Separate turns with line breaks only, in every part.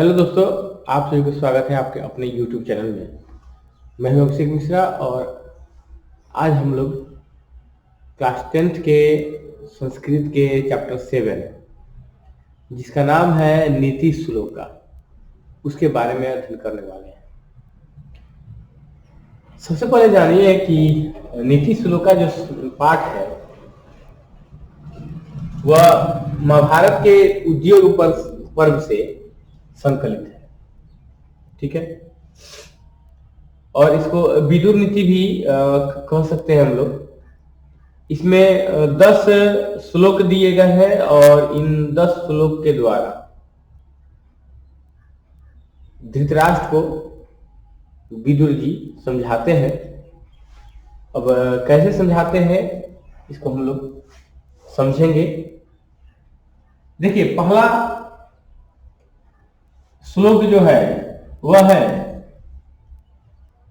Hello दोस्तों, आप सभी को स्वागत है आपके अपने YouTube चैनल में। मैं हूं अभिषेक मिश्रा और आज हम लोग क्लास 10th के संस्कृत के चैप्टर 7 जिसका नाम है नीति श्लोका, उसके बारे में अध्ययन करने वाले हैं। सबसे पहले जानिए कि नीति श्लोका जो पाठ है वह महाभारत के उद्योग पर्व से संकलित है। ठीक है, और इसको विदुर नीति भी कह सकते हैं हम लोग। इसमें 10 श्लोक दिए गए हैं और इन 10 श्लोक के द्वारा धृतराष्ट्र को विदुर जी समझाते हैं। अब कैसे समझाते हैं इसको हम लोग समझेंगे। देखिए, पहला श्लोक जो है वह है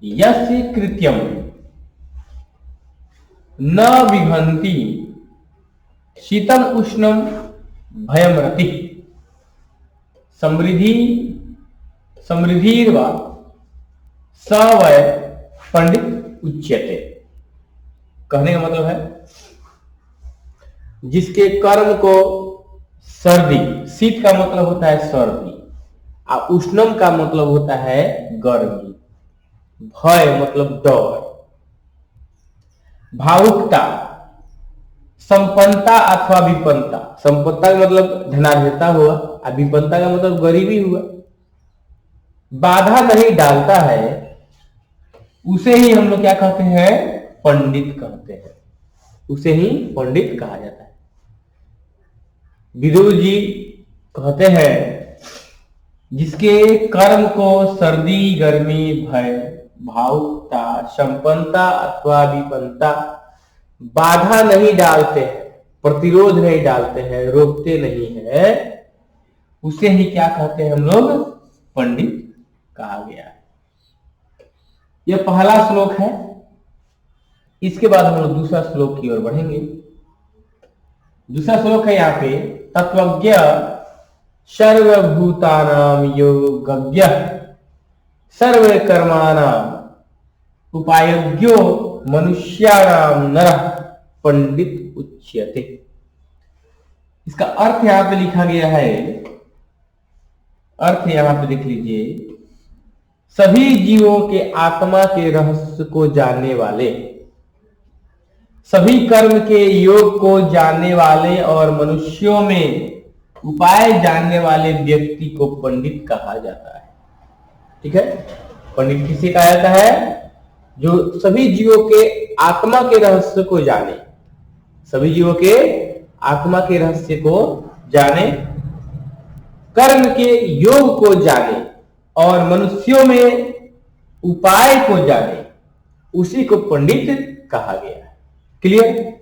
यस्य कृत्यम न विघंति शीतम उष्णम भयम रति समृद्धिर्वा स वै पंडित उच्यते। कहने का मतलब है जिसके कर्म को सर्दी, शीत का मतलब होता है सर्दी और उष्णम का मतलब होता है गर्मी, भय मतलब डर, भावुकता, संपन्नता अथवा विपन्नता। संपन्नता का मतलब धनाढ्यता हुआ और विपन्नता का मतलब गरीबी हुआ। बाधा नहीं डालता है उसे ही हम लोग क्या कहते हैं? पंडित कहते हैं। उसे ही पंडित कहा जाता है। विदुर जी कहते हैं जिसके कर्म को सर्दी, गर्मी, भय, भावुकता, संपन्नता अथवा विपन्नता बाधा नहीं डालते हैं, प्रतिरोध नहीं डालते हैं, रोकते नहीं है, उसे ही क्या कहते हैं हम लोग? पंडित कहा गया है। यह पहला श्लोक है। इसके बाद हम लोग दूसरा श्लोक की ओर बढ़ेंगे। दूसरा श्लोक है यहाँ पे तत्वज्ञ सर्वभूतानां योगज्ञ सर्वकर्माणां उपायज्ञो मनुष्याणां नरः पंडित उच्यते। इसका अर्थ यहां पे लिखा गया है। अर्थ यहां पे देख लीजिए, सभी जीवों के आत्मा के रहस्य को जानने वाले, सभी कर्म के योग को जानने वाले और मनुष्यों में उपाय जानने वाले व्यक्ति को पंडित कहा जाता है। ठीक है, पंडित किसे कहा जाता है? जो सभी जीवों के आत्मा के रहस्य को जाने, सभी जीवों के आत्मा के रहस्य को जाने, कर्म के योग को जाने और मनुष्यों में उपाय को जाने, उसी को पंडित कहा गया है। क्लियर?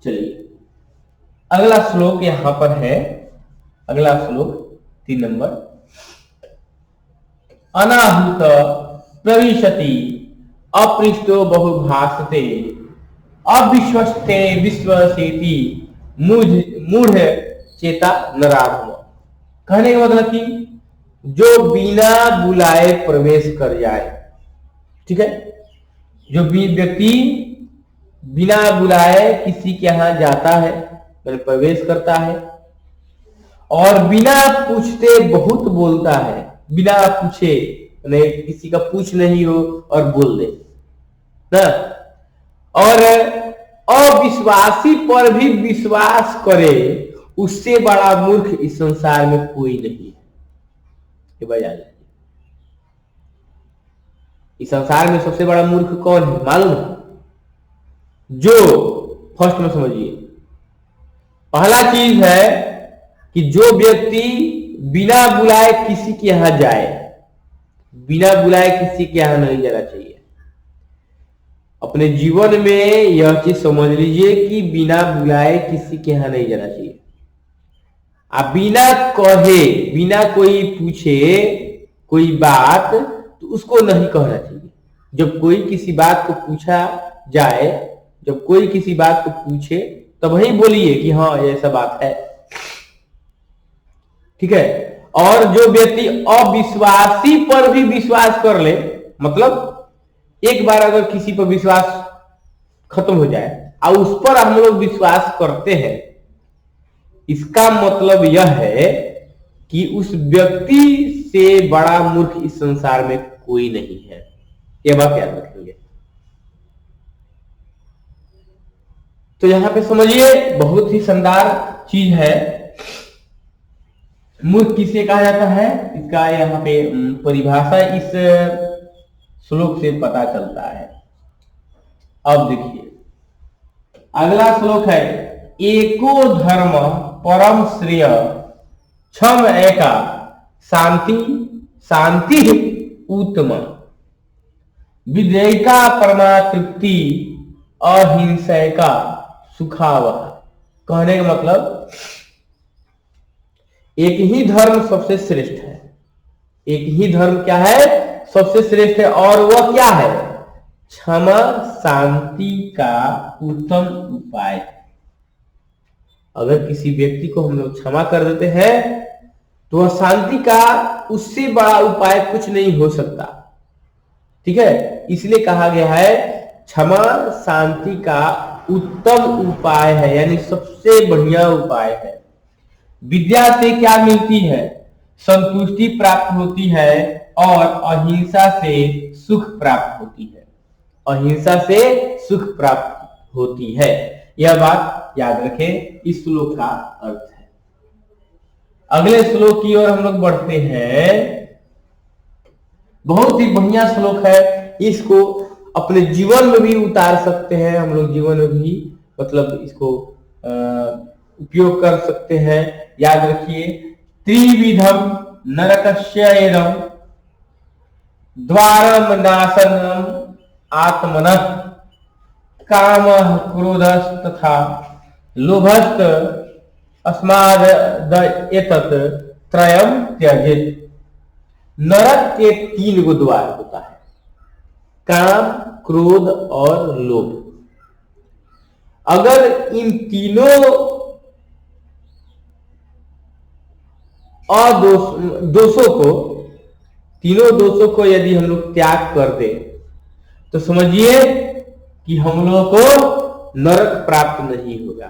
चलिए अगला श्लोक यहां पर है। अगला श्लोक 3 नंबर। अनाहुत प्रविशति अपृष्टो बहुभाषते अविश्वस्ते विश्वसेति मूढ़ चेता नराधम। कहने का मतलब कि जो बिना बुलाए प्रवेश कर जाए। ठीक है, जो व्यक्ति बिना बुलाए किसी के यहां जाता है, प्रवेश करता है और बिना पूछते बहुत बोलता है, बिना पूछे, किसी का पूछ नहीं हो और बोल दे ना, और अविश्वासी पर भी विश्वास करे, उससे बड़ा मूर्ख इस संसार में कोई नहीं है। ये बजा जाए, इस संसार में सबसे बड़ा मूर्ख कौन है मालूम है? जो फर्स्ट में समझिए, पहला चीज है कि जो व्यक्ति बिना बुलाए किसी के यहां जाए, बिना बुलाए किसी के यहां नहीं जाना चाहिए। अपने जीवन में यह चीज समझ लीजिए कि बिना बुलाए किसी के यहां नहीं जाना चाहिए। आप बिना कहे, बिना कोई पूछे कोई बात, तो उसको नहीं कहना चाहिए। जब कोई किसी बात को पूछा जाए, जब कोई किसी बात को पूछे तब ही बोलिए कि हाँ ऐसा बात है। ठीक है, और जो व्यक्ति अविश्वासी पर भी विश्वास कर ले, मतलब एक बार अगर किसी पर विश्वास खत्म हो जाए और उस पर हम लोग विश्वास करते हैं, इसका मतलब यह है कि उस व्यक्ति से बड़ा मूर्ख इस संसार में कोई नहीं है। यह बात याद रखेंगे। तो यहां पे समझिए बहुत ही शानदार चीज है। मूर्ख किसे कहा जाता है, इसका यहाँ पे परिभाषा इस श्लोक से पता चलता है। अब देखिए अगला श्लोक है, एको धर्म परम श्रेय क्षम एका शांति शांति उत्तम विधेयका परमा तृप्ति अहिंसा का सुखावह। कहने का मतलब एक ही धर्म सबसे श्रेष्ठ है। एक ही धर्म क्या है, सबसे श्रेष्ठ है। और वह क्या है, क्षमा शांति का उत्तम उपाय। अगर किसी व्यक्ति को हम लोग क्षमा कर देते हैं तो वह शांति का उससे बड़ा उपाय कुछ नहीं हो सकता। ठीक है, इसलिए कहा गया है क्षमा शांति का उत्तम उपाय है, यानी सबसे बढ़िया उपाय है। विद्या से क्या मिलती है, संतुष्टि प्राप्त होती है और अहिंसा से सुख प्राप्त होती है। अहिंसा से सुख प्राप्त होती है, यह बात याद रखें। इस श्लोक का अर्थ है। अगले श्लोक की ओर हम लोग बढ़ते हैं। बहुत ही बढ़िया श्लोक है, इसको अपने जीवन में भी उतार सकते हैं हम लोग। जीवन में भी मतलब इसको उपयोग कर सकते हैं। याद रखिए, त्रिविधम नरकस्येदं द्वारम नाशनम आत्मनः कामः क्रोधस् तथा लोभस्त अस्माद एतत् त्रयम् त्यजेत्। नरक के 3 गो द्वार होता है, काम, क्रोध और लोभ। अगर इन तीनों तीनों दोषों को यदि हम लोग त्याग कर दे तो समझिए कि हम लोग को नरक प्राप्त नहीं होगा।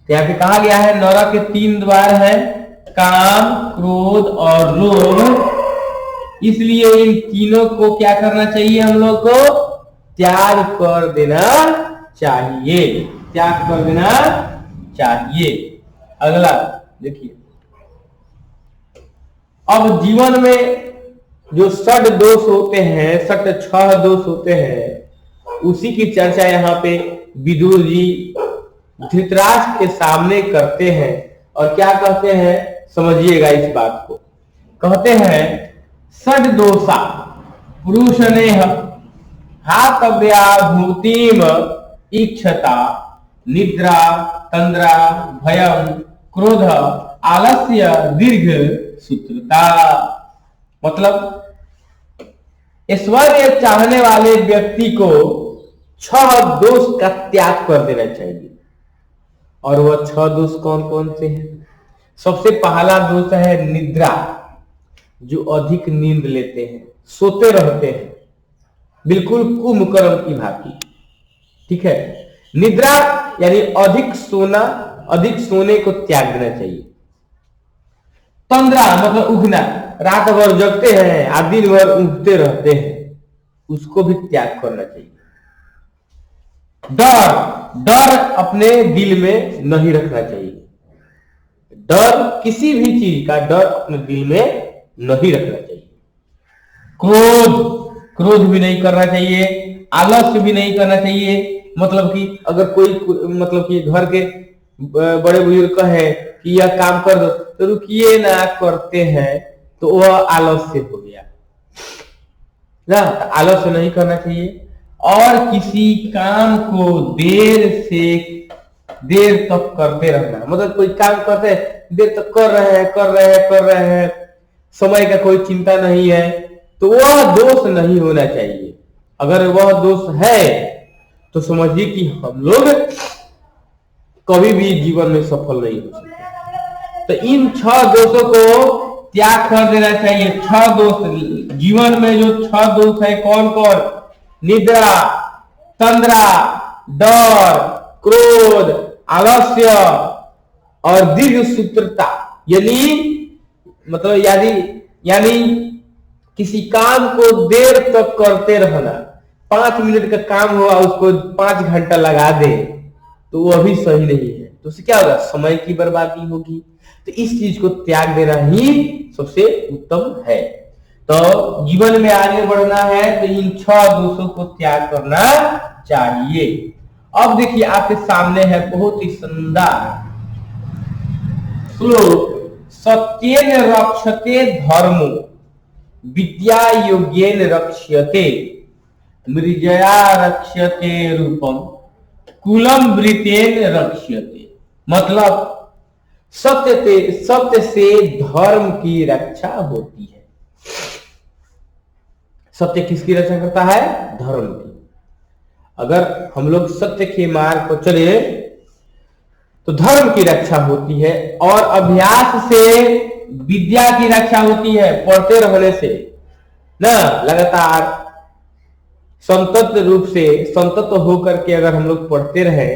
तो यहाँ पे कहा गया है नरक के 3 द्वार है, काम, क्रोध और लोभ। इसलिए इन तीनों को क्या करना चाहिए, हम लोग को त्याग कर देना चाहिए। त्याग कर देना चाहिए। अगला देखिए, अब जीवन में जो षड दोष होते हैं, 6 दोष होते हैं, उसी की चर्चा यहाँ पे विदुर जी धृतराष्ट्र के सामने करते हैं। और क्या कहते हैं, समझिएगा इस बात को। कहते हैं षड दोषा पुरुषनेह हातव्या भूतिम इच्छता निद्रा तंद्रा भयम क्रोध आलस्य दीर्घ सूत्रता। मतलब ऐश्वर्य चाहने वाले व्यक्ति को 6 दोष का त्याग कर देना चाहिए। और वह 6 दोष कौन कौन से हैं? सबसे पहला दोष है निद्रा, जो अधिक नींद लेते हैं, सोते रहते हैं, बिल्कुल कुंभकर्ण की भांति। ठीक है, निद्रा यानी अधिक सोना, अधिक सोने को त्याग देना चाहिए। तंद्रा मतलब उठना, रात भर जगते हैं और दिन भर उठते रहते हैं, उसको भी त्याग करना चाहिए। डर अपने दिल में नहीं रखना चाहिए। डर, किसी भी चीज का डर अपने दिल में नहीं रखना चाहिए। क्रोध भी नहीं करना चाहिए। आलस्य भी नहीं करना चाहिए। मतलब कि अगर कोई मतलब कि घर के बड़े बुजुर्ग कहे कि यह काम कर दो तो रुकिए ना, करते हैं, तो वह आलस्य हो गया ना। आलस्य नहीं करना चाहिए। और किसी काम को देर तक करते रहना, मतलब कोई काम करते देर तक कर रहे हैं, समय का कोई चिंता नहीं है, तो वह दोष नहीं होना चाहिए। अगर वह दोष है तो समझिए कि हम लोग कभी भी जीवन में सफल नहीं हो सकते। तो इन 6 दोषों को त्याग कर देना चाहिए। 6 दोष जीवन में, जो 6 दोष है कौन कौन? निद्रा, तंद्रा, डर, क्रोध, आलस्य और दीर्घ सूत्रता। मतलब यानी किसी काम को देर तक करते रहना। 5 मिनट का काम हुआ उसको 5 घंटा लगा दे तो वो अभी सही नहीं है, तो उससे क्या होगा? समय की बर्बादी होगी। तो इस चीज को त्याग देना ही सबसे उत्तम है। तो जीवन में आगे बढ़ना है तो इन 6 दोषों को त्याग करना चाहिए। अब देखिए आपके सामने है बहुत ही शानदार श्लोक। सत्येन रक्षते धर्मो विद्या योग्येन रक्ष्यते मृजया रक्ष्यते रूपम कुलम वृतेन रक्ष्यते। मतलब सत्य से धर्म की रक्षा होती है। सत्य किसकी रक्षा करता है? धर्म की। अगर हम लोग सत्य के मार्ग पर चले तो धर्म की रक्षा होती है, और अभ्यास से विद्या की रक्षा होती है। पढ़ते रहने से ना, लगातार संतत रूप से संतत होकर के अगर हम लोग पढ़ते रहे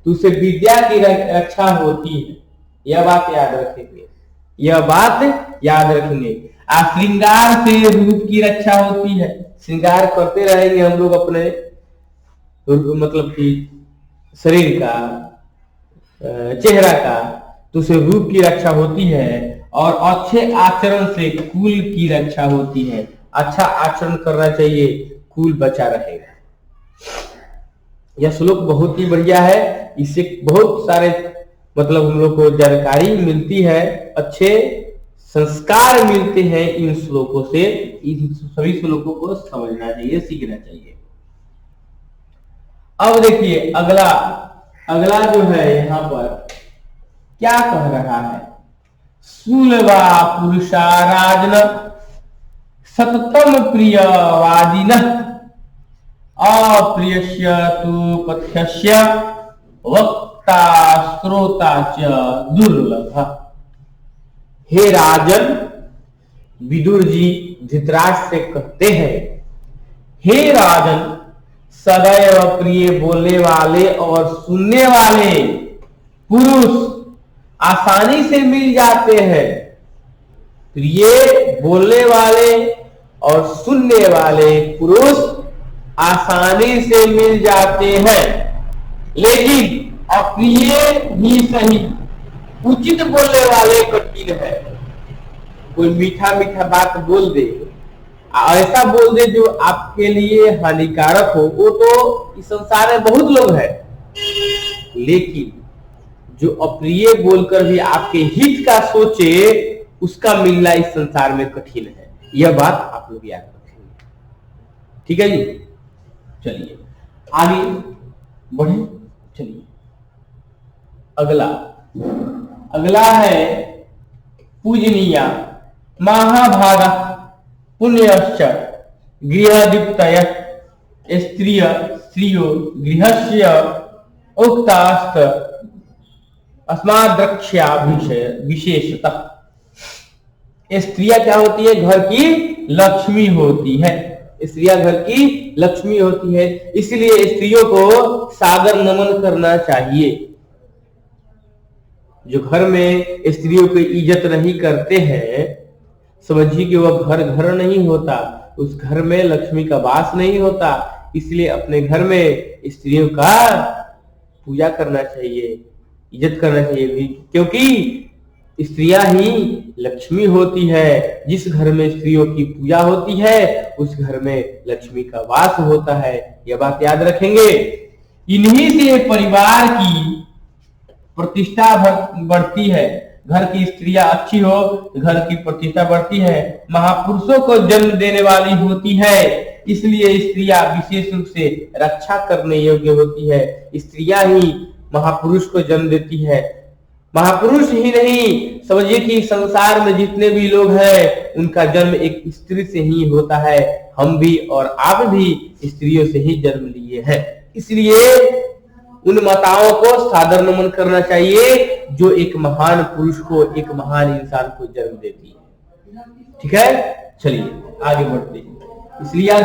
तो उससे विद्या की रक्षा होती है। यह बात याद रखेंगे, यह बात याद रखेंगे। श्रृंगार से रूप की रक्षा होती है। श्रृंगार करते रहेंगे हम लोग अपने मतलब कि शरीर का, चेहरा का, तो उसे रूप की रक्षा होती है। और अच्छे आचरण से कुल की रक्षा होती है। अच्छा आचरण करना चाहिए, कुल बचा रहेगा। यह श्लोक बहुत ही बढ़िया है। इससे बहुत सारे मतलब हम लोग को जानकारी मिलती है, अच्छे संस्कार मिलते हैं इन श्लोकों से। इन सभी श्लोकों को समझना चाहिए, सीखना चाहिए। अब देखिए अगला जो है यहाँ पर क्या कह रहा है? सुलभा पुरुषा राजन सततम प्रियवादिन अप्रियस्य तु पथ्यस्य वक्ता श्रोता च दुर्लभ। हे राजन, विदुर जी धृतराष्ट्र से कहते हैं, हे राजन, सदैव प्रिय बोलने वाले और सुनने वाले पुरुष आसानी से मिल जाते हैं। प्रिय बोलने वाले और सुनने वाले पुरुष आसानी से मिल जाते हैं, लेकिन अप्रिय ही सही उचित बोलने वाले कठिन है। कोई मीठा मीठा बात बोल दे, ऐसा बोल दे जो आपके लिए हानिकारक हो, वो तो इस संसार में बहुत लोग हैं, लेकिन जो अप्रिय बोलकर भी आपके हित का सोचे उसका मिलना इस संसार में कठिन है। यह बात आप लोग याद रखेंगे। ठीक है जी, चलिए आगे बढ़े। चलिए अगला है पूजनीय महाभागा पुण्यश्च गृहदीप्तय स्त्रियो गृहस्य उक्तास्त अस्माद्रक्ष्या विशेषतः। स्त्रियां क्या होती है? घर की लक्ष्मी होती है। स्त्रियां घर की लक्ष्मी होती है, इसलिए स्त्रियों को सादर नमन करना चाहिए। जो घर में स्त्रियों की इज्जत नहीं करते हैं, समझिए कि वह घर नहीं होता, उस घर में लक्ष्मी का वास नहीं होता। इसलिए अपने घर में स्त्रियों का पूजा करना चाहिए, इज्जत करना चाहिए, क्योंकि स्त्रियां ही लक्ष्मी होती है। जिस घर में स्त्रियों की पूजा होती है उस घर में लक्ष्मी का वास होता है। यह बात याद रखेंगे। इन्हीं से परिवार की प्रतिष्ठा बढ़ती है। घर की स्त्रियां अच्छी हो, घर की प्रतिष्ठा बढ़ती है, महापुरुषों को जन्म देने वाली होती है, इसलिए स्त्रियां विशेष रूप से रक्षा करने योग्य होती है। स्त्रियां ही महापुरुष को जन्म देती है। महापुरुष ही नहीं, समझिए कि संसार में जितने भी लोग हैं उनका जन्म एक स्त्री से ही होता है। हम भी और आप भी स्त्रियों से ही जन्म लिए हैं, इसलिए उन माताओं को सादर नमन करना चाहिए जो एक महान पुरुष को, एक महान इंसान को जन्म देती है। ठीक है, चलिए आगे बढ़ते हैं। स्त्रियां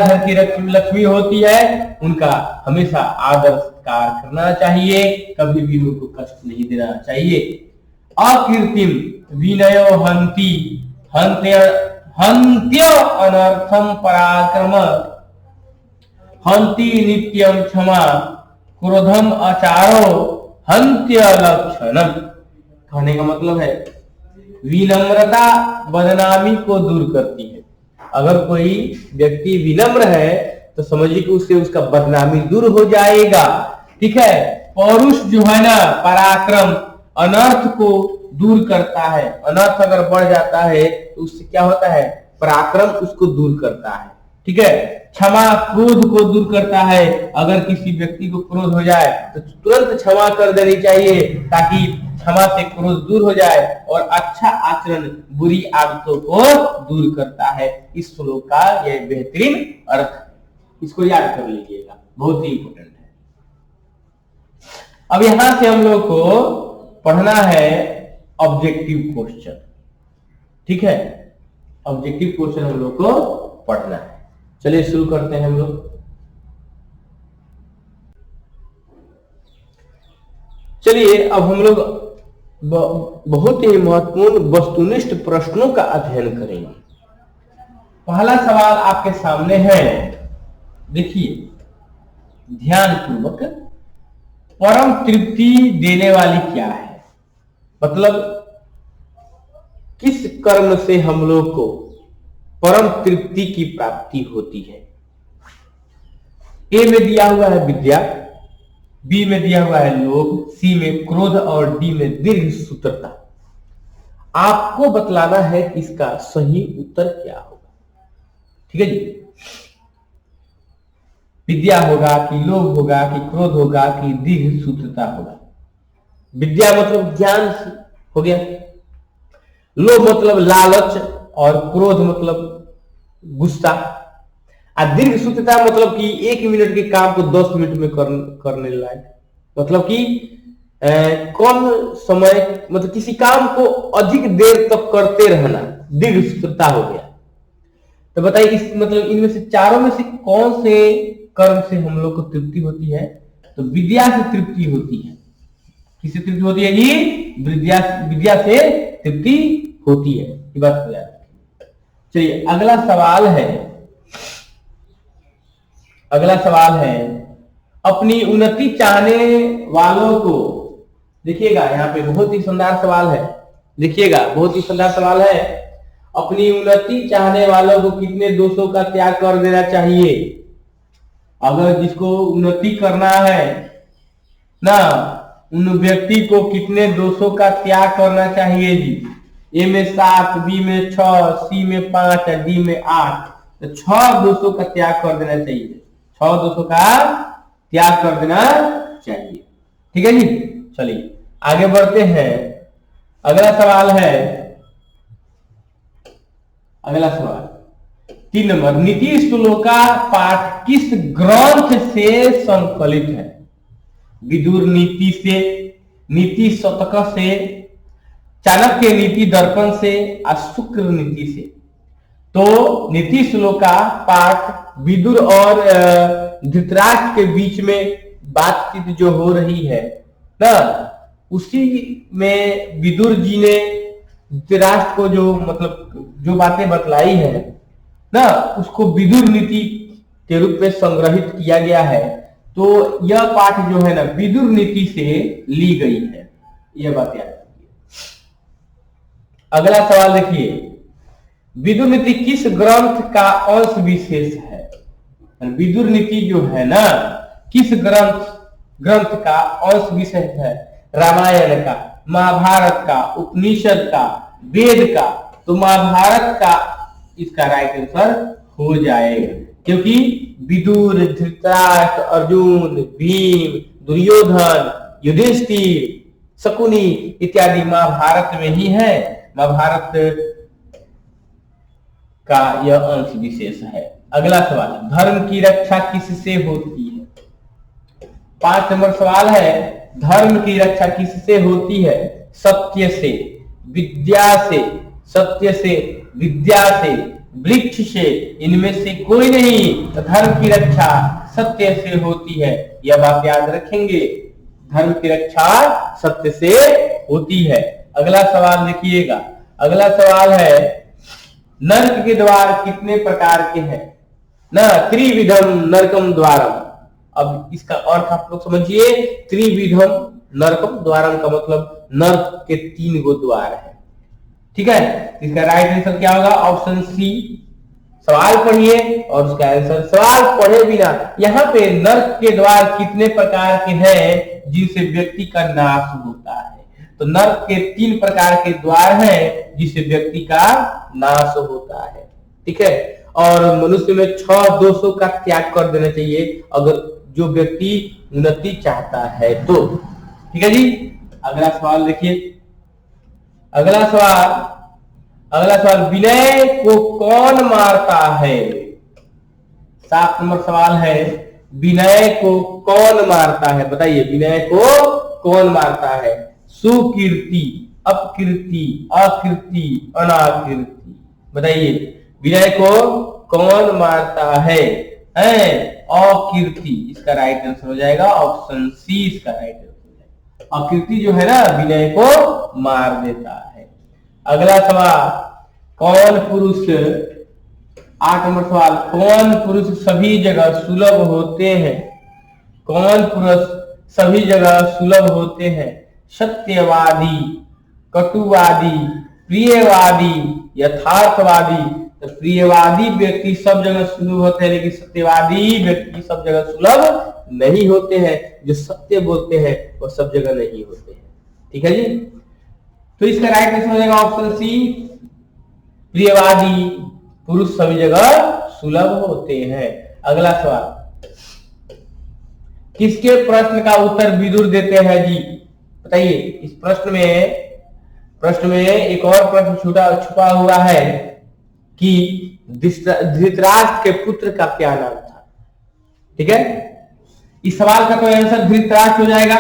घर की लक्ष्मी होती है, उनका हमेशा आदर सत्कार करना चाहिए, कभी भी उनको कष्ट नहीं देना चाहिए। अकृत्रिम विनयो हंति हंत्य अनर्थम पराक्रम हंति नित्यम क्षमा क्रोधम आचारो हंत्य लक्षणम। कहने का मतलब है विनम्रता बदनामी को दूर करती है। अगर कोई व्यक्ति विनम्र है तो समझिए कि उससे उसका बदनामी दूर हो जाएगा। ठीक है, पौरुष जो है ना, पराक्रम अनर्थ को दूर करता है। अनर्थ अगर बढ़ जाता है तो उससे क्या होता है, पराक्रम उसको दूर करता है। ठीक है, क्षमा क्रोध को दूर करता है। अगर किसी व्यक्ति को क्रोध हो जाए तो तुरंत क्षमा कर देनी चाहिए, ताकि क्षमा से क्रोध दूर हो जाए। और अच्छा आचरण बुरी आदतों को दूर करता है। इस श्लोक का यह बेहतरीन अर्थ है, इसको याद कर लीजिएगा, बहुत ही इंपॉर्टेंट है। अब यहां से हम लोग को पढ़ना है ऑब्जेक्टिव क्वेश्चन। ठीक है, ऑब्जेक्टिव क्वेश्चन हम लोग को पढ़ना है। चलिए शुरू करते हैं हम लोग। चलिए अब हम लोग बहुत ही महत्वपूर्ण वस्तुनिष्ठ प्रश्नों का अध्ययन करेंगे। पहला सवाल आपके सामने है, देखिए ध्यान पूर्वक। परम तृप्ति देने वाली क्या है, मतलब किस कर्म से हम लोग को परम तृप्ति की प्राप्ति होती है। ए में दिया हुआ है विद्या, बी में दिया हुआ है लोभ, सी में क्रोध और डी में दीर्घ सूत्रता। आपको बतलाना है कि इसका सही उत्तर क्या होगा। ठीक है जी, विद्या होगा कि लोभ होगा कि क्रोध होगा कि दीर्घ सूत्रता होगा। विद्या मतलब ज्ञान हो गया, लोभ मतलब लालच और क्रोध मतलब गुस्सा, और दीर्घ सूत्रता मतलब कि 1 मिनट के काम को 10 मिनट में करने लायक, मतलब कि कम समय, मतलब किसी काम को अधिक देर तक करते रहना, दीर्घ सूत्रता हो गया। तो बताइए इस मतलब इनमें से चारों में से कौन से कर्म से हम लोग को तृप्ति होती है। तो विद्या से तृप्ति होती है। किससे तृप्ति होती है जी, विद्या से तृप्ति होती है, ये बात हो जाती है। चलिए अगला सवाल है, अपनी उन्नति चाहने वालों को, देखिएगा यहाँ पे बहुत ही शानदार सवाल है, देखिएगा बहुत ही शानदार सवाल है। अपनी उन्नति चाहने वालों को कितने दोषों का त्याग कर देना चाहिए। अगर जिसको उन्नति करना है ना, उन व्यक्ति को कितने दोषों का त्याग करना चाहिए जी। ए में 7, बी में 6, सी में 5, डी में 8। तो 6 दोषों का त्याग कर देना चाहिए, 6 दोषों का त्याग कर देना चाहिए। ठीक है जी, चलिए आगे बढ़ते हैं। अगला सवाल 3 नंबर, नीति श्लोका पाठ किस ग्रंथ से संकलित है। विदुर नीति से, नीति शतक से, चाणक्य नीति दर्पण से, और शुक्र नीति से। तो नीति श्लोका पाठ विदुर और धृतराष्ट्र के बीच में बातचीत जो हो रही है ना, उसी में विदुर जी ने धृतराष्ट्र को जो बातें बतलाई है ना, उसको विदुर नीति के रूप में संग्रहित किया गया है। तो यह पाठ जो है ना विदुर नीति से ली गई है, यह बात याद रखिए। अगला सवाल देखिए, विदुर नीति किस ग्रंथ का अंश विशेष है। विदुर नीति जो है ना किस ग्रंथ का अंश विशेष है। रामायण का, महाभारत का, उपनिषद का, वेद का। तो महाभारत का इसका राइट आंसर हो जाएगा, क्योंकि विदुर, धृतराष्ट्र, अर्जुन, भीम, दुर्योधन, युधिष्ठिर, शकुनी इत्यादि महाभारत में ही है। महाभारत का यह अंश विशेष है। अगला सवाल, धर्म की रक्षा किससे होती है। 5 नंबर सवाल है, धर्म की रक्षा किससे होती है? सत्य से, विद्या से, सत्य से, विद्या से, वृक्ष से, इनमें से कोई नहीं। तो धर्म की रक्षा सत्य से होती है, यह बात याद रखेंगे। धर्म की रक्षा सत्य से होती है। अगला सवाल देखिएगा। अगला सवाल है, नरक के द्वार कितने प्रकार के हैं? ना त्रिविधम नरकम द्वारम। अब इसका अर्थ आप लोग समझिए। त्रिविधम नरकम द्वारम का मतलब नरक के 3 गो द्वार है। ठीक है, इसका राइट आंसर क्या होगा? Option C. सवाल पढ़िए और उसका आंसर, सवाल पढ़े बिना यहाँ पे नरक के द्वार कितने प्रकार के हैं जिनसे व्यक्ति का नाश होता है? तो नरक के 3 प्रकार के द्वार हैं जिससे व्यक्ति का नाश होता है। ठीक है, और मनुष्य में 6 दोषों का त्याग कर देना चाहिए अगर जो व्यक्ति उन्नति चाहता है तो। ठीक है जी, अगला सवाल देखिए। अगला सवाल, विनय को कौन मारता है? 7 नंबर सवाल है, विनय को कौन मारता है? बताइए, विनय को कौन मारता है? सुकीर्ति, अपकीर्ति, आकृति, अनाकृति। बताइए, विनय को कौन मारता है? अकीर्ति। इसका राइट आंसर हो जाएगा ऑप्शन सी। इसका राइट आंसर हो जाएगा। अकीर्ति जो है ना, विनय को मार देता है। अगला सवाल, कौन पुरुष, 8 नंबर सवाल, कौन पुरुष सभी जगह सुलभ होते हैं? कौन पुरुष सभी जगह सुलभ होते हैं? सत्यवादी, कटुवादी, प्रियवादी, यथार्थवादी। तो प्रियवादी व्यक्ति सब जगह सुलभ होते हैं, लेकिन सत्यवादी व्यक्ति सब जगह सुलभ नहीं होते हैं। जो सत्य बोलते हैं वो सब जगह नहीं होते हैं। ठीक है जी, तो इसका राइट आंसर हो जाएगा ऑप्शन सी। प्रियवादी पुरुष सभी जगह सुलभ होते हैं। अगला सवाल, किसके प्रश्न का उत्तर विदुर देते हैं जी? बताइए, इस प्रश्न में एक और प्रश्न छुपा हुआ है कि धृतराष्ट्र के पुत्र का क्या नाम था? ठीक है, इस सवाल का तो आंसर धृतराष्ट्र हो जाएगा।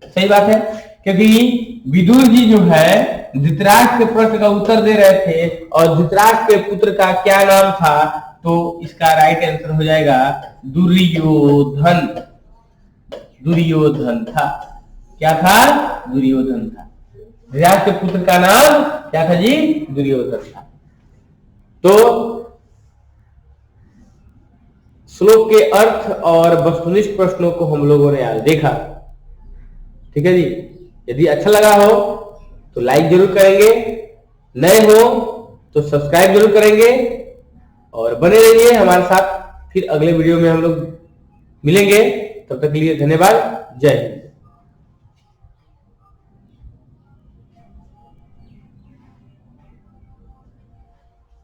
सही बात है, क्योंकि विदुर जी जो है धृतराष्ट्र के प्रश्न का उत्तर दे रहे थे और धृतराष्ट्र के पुत्र का क्या नाम था? तो इसका राइट आंसर हो जाएगा दुर्योधन। दुर्योधन था। क्या था? दुर्योधन था। धृतराष्ट्र के पुत्र का नाम क्या था जी? दुर्योधन था। तो श्लोक के अर्थ और वस्तुनिष्ठ प्रश्नों को हम लोगों ने आज देखा। ठीक है जी, यदि अच्छा लगा हो तो लाइक जरूर करेंगे, नए हो तो सब्सक्राइब जरूर करेंगे और बने रहिए हमारे साथ। फिर अगले वीडियो में हम लोग मिलेंगे। तब तक के लिए धन्यवाद। जय हिंद।